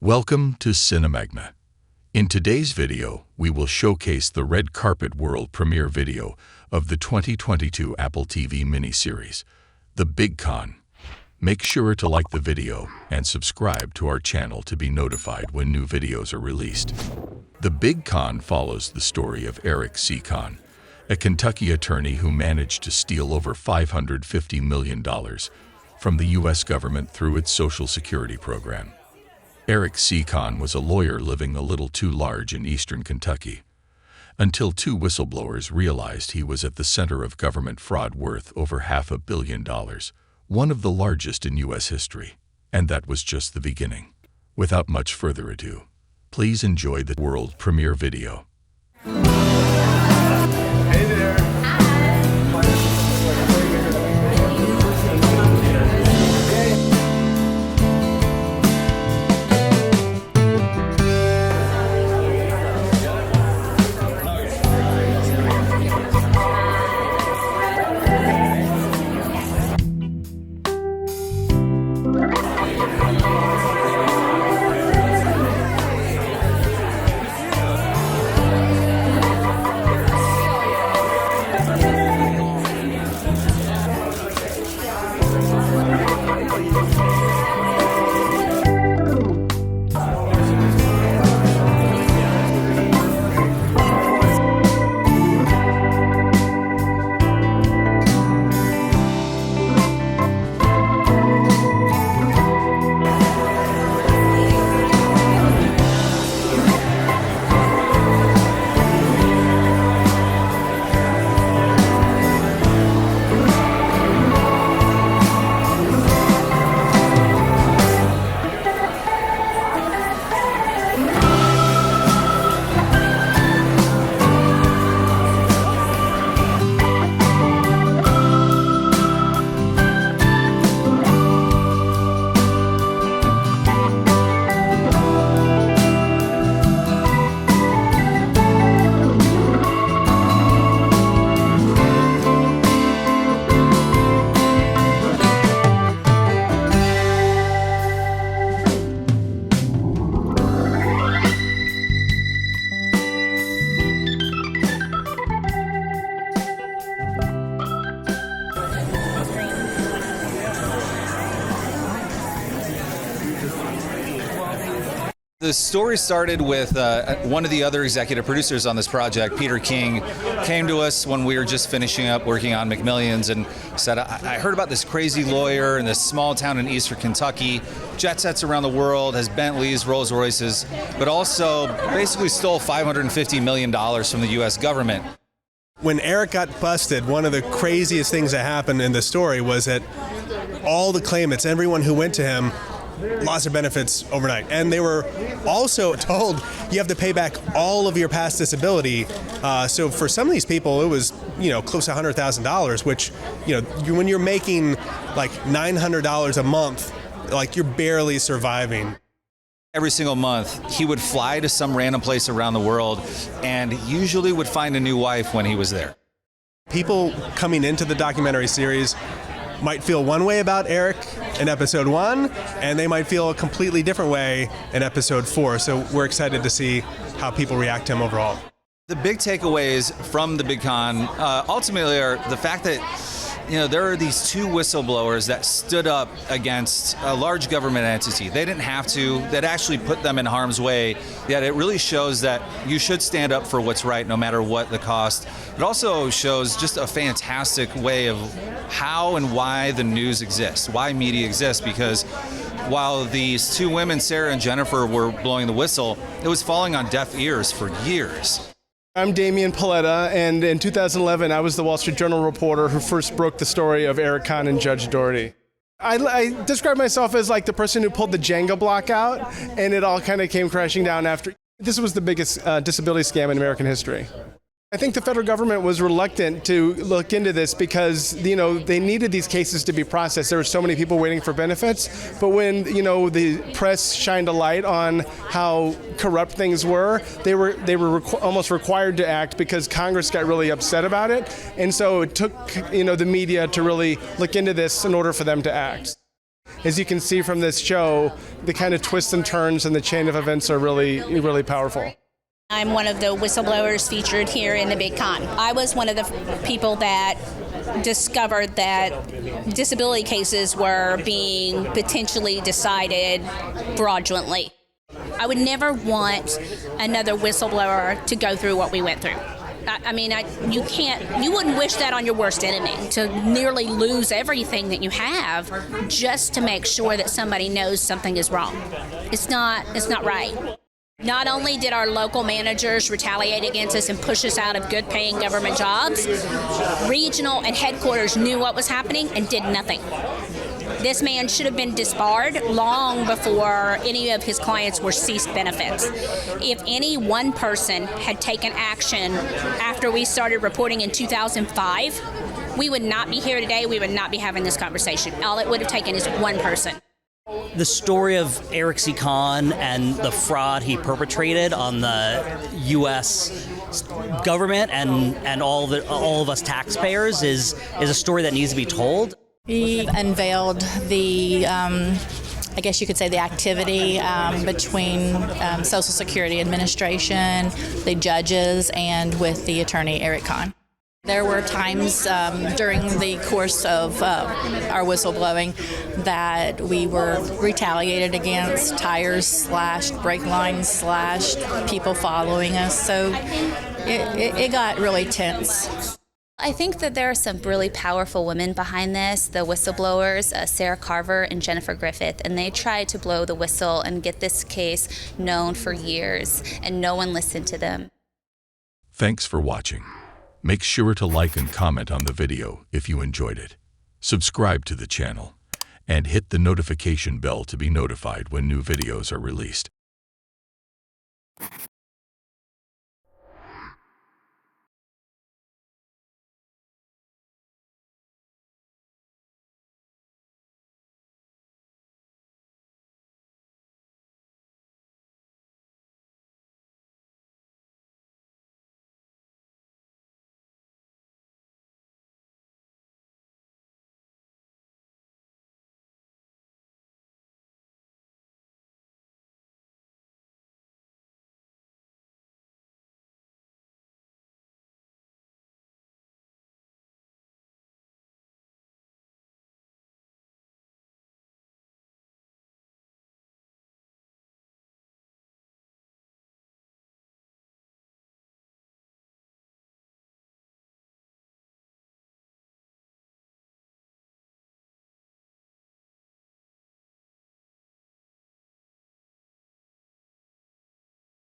Welcome to Cinemagna. In today's video, we will showcase the red carpet world premiere video of the 2022 Apple TV miniseries, The Big Conn. Make sure to like the video and subscribe to our channel to be notified when new videos are released. The Big Conn follows the story of Eric C. Conn, a Kentucky attorney who managed to steal over $550 million from the U.S. government through its Social Security program. Eric C. Conn was a lawyer living a little too large in eastern Kentucky, until two whistleblowers realized he was at the center of government fraud worth over $500 million, one of the largest in U.S. history. And that was just the beginning. Without much further ado, please enjoy the world premiere video. Hey there. The story started with one of the other executive producers on this project, Peter King, came to us when we were just finishing up working on McMillions and said, I heard about this crazy lawyer in this small town in eastern Kentucky, jet sets around the world, has Bentleys, Rolls Royces, but also basically stole $550 million from the U.S. government. When Eric got busted, one of the craziest things that happened in the story was that all the claimants, everyone who went to him, lost their benefits overnight. And they were also told you have to pay back all of your past disability. So for some of these people, it was, close to $100,000, which, when you're making like $900 a month, like you're barely surviving. Every single month, he would fly to some random place around the world and usually would find a new wife when he was there. People coming into the documentary series might feel one way about Eric in episode 1, and they might feel a completely different way in episode 4. So we're excited to see how people react to him overall. The big takeaways from The Big Conn ultimately are the fact that there are these two whistleblowers that stood up against a large government entity. They didn't have to. That actually put them in harm's way. Yet it really shows that you should stand up for what's right no matter what the cost. It also shows just a fantastic way of how and why the news exists, why media exists, because while these two women, Sarah and Jennifer, were blowing the whistle, it was falling on deaf ears for years. I'm Damian Paletta, and in 2011, I was the Wall Street Journal reporter who first broke the story of Eric Conn and Judge Doherty. I describe myself as like the person who pulled the Jenga block out, and it all kind of came crashing down after. This was the biggest disability scam in American history. I think the federal government was reluctant to look into this because, they needed these cases to be processed. There were so many people waiting for benefits. But when, the press shined a light on how corrupt things were, they were almost required to act because Congress got really upset about it. And so it took, the media to really look into this in order for them to act. As you can see from this show, the kind of twists and turns and the chain of events are really, really powerful. I'm one of the whistleblowers featured here in the Big Conn. I was one of the people that discovered that disability cases were being potentially decided fraudulently. I would never want another whistleblower to go through what we went through. You wouldn't wish that on your worst enemy, to nearly lose everything that you have just to make sure that somebody knows something is wrong. It's not right. Not only did our local managers retaliate against us and push us out of good-paying government jobs, regional and headquarters knew what was happening and did nothing. This man should have been disbarred long before any of his clients were ceased benefits. If any one person had taken action after we started reporting in 2005, we would not be here today. We would not be having this conversation. All it would have taken is one person. The story of Eric C. Conn and the fraud he perpetrated on the U.S. government and all of us taxpayers is a story that needs to be told. He unveiled the, I guess you could say, the activity between Social Security Administration, the judges, and with the attorney Eric Conn. There were times during the course of our whistleblowing that we were retaliated against, tires slashed, brake lines slashed, people following us, so it got really tense. I think that there are some really powerful women behind this, the whistleblowers, Sarah Carver and Jennifer Griffith, and they tried to blow the whistle and get this case known for years, and no one listened to them. Thanks for watching. Make sure to like and comment on the video if you enjoyed it. Subscribe to the channel and hit the notification bell to be notified when new videos are released.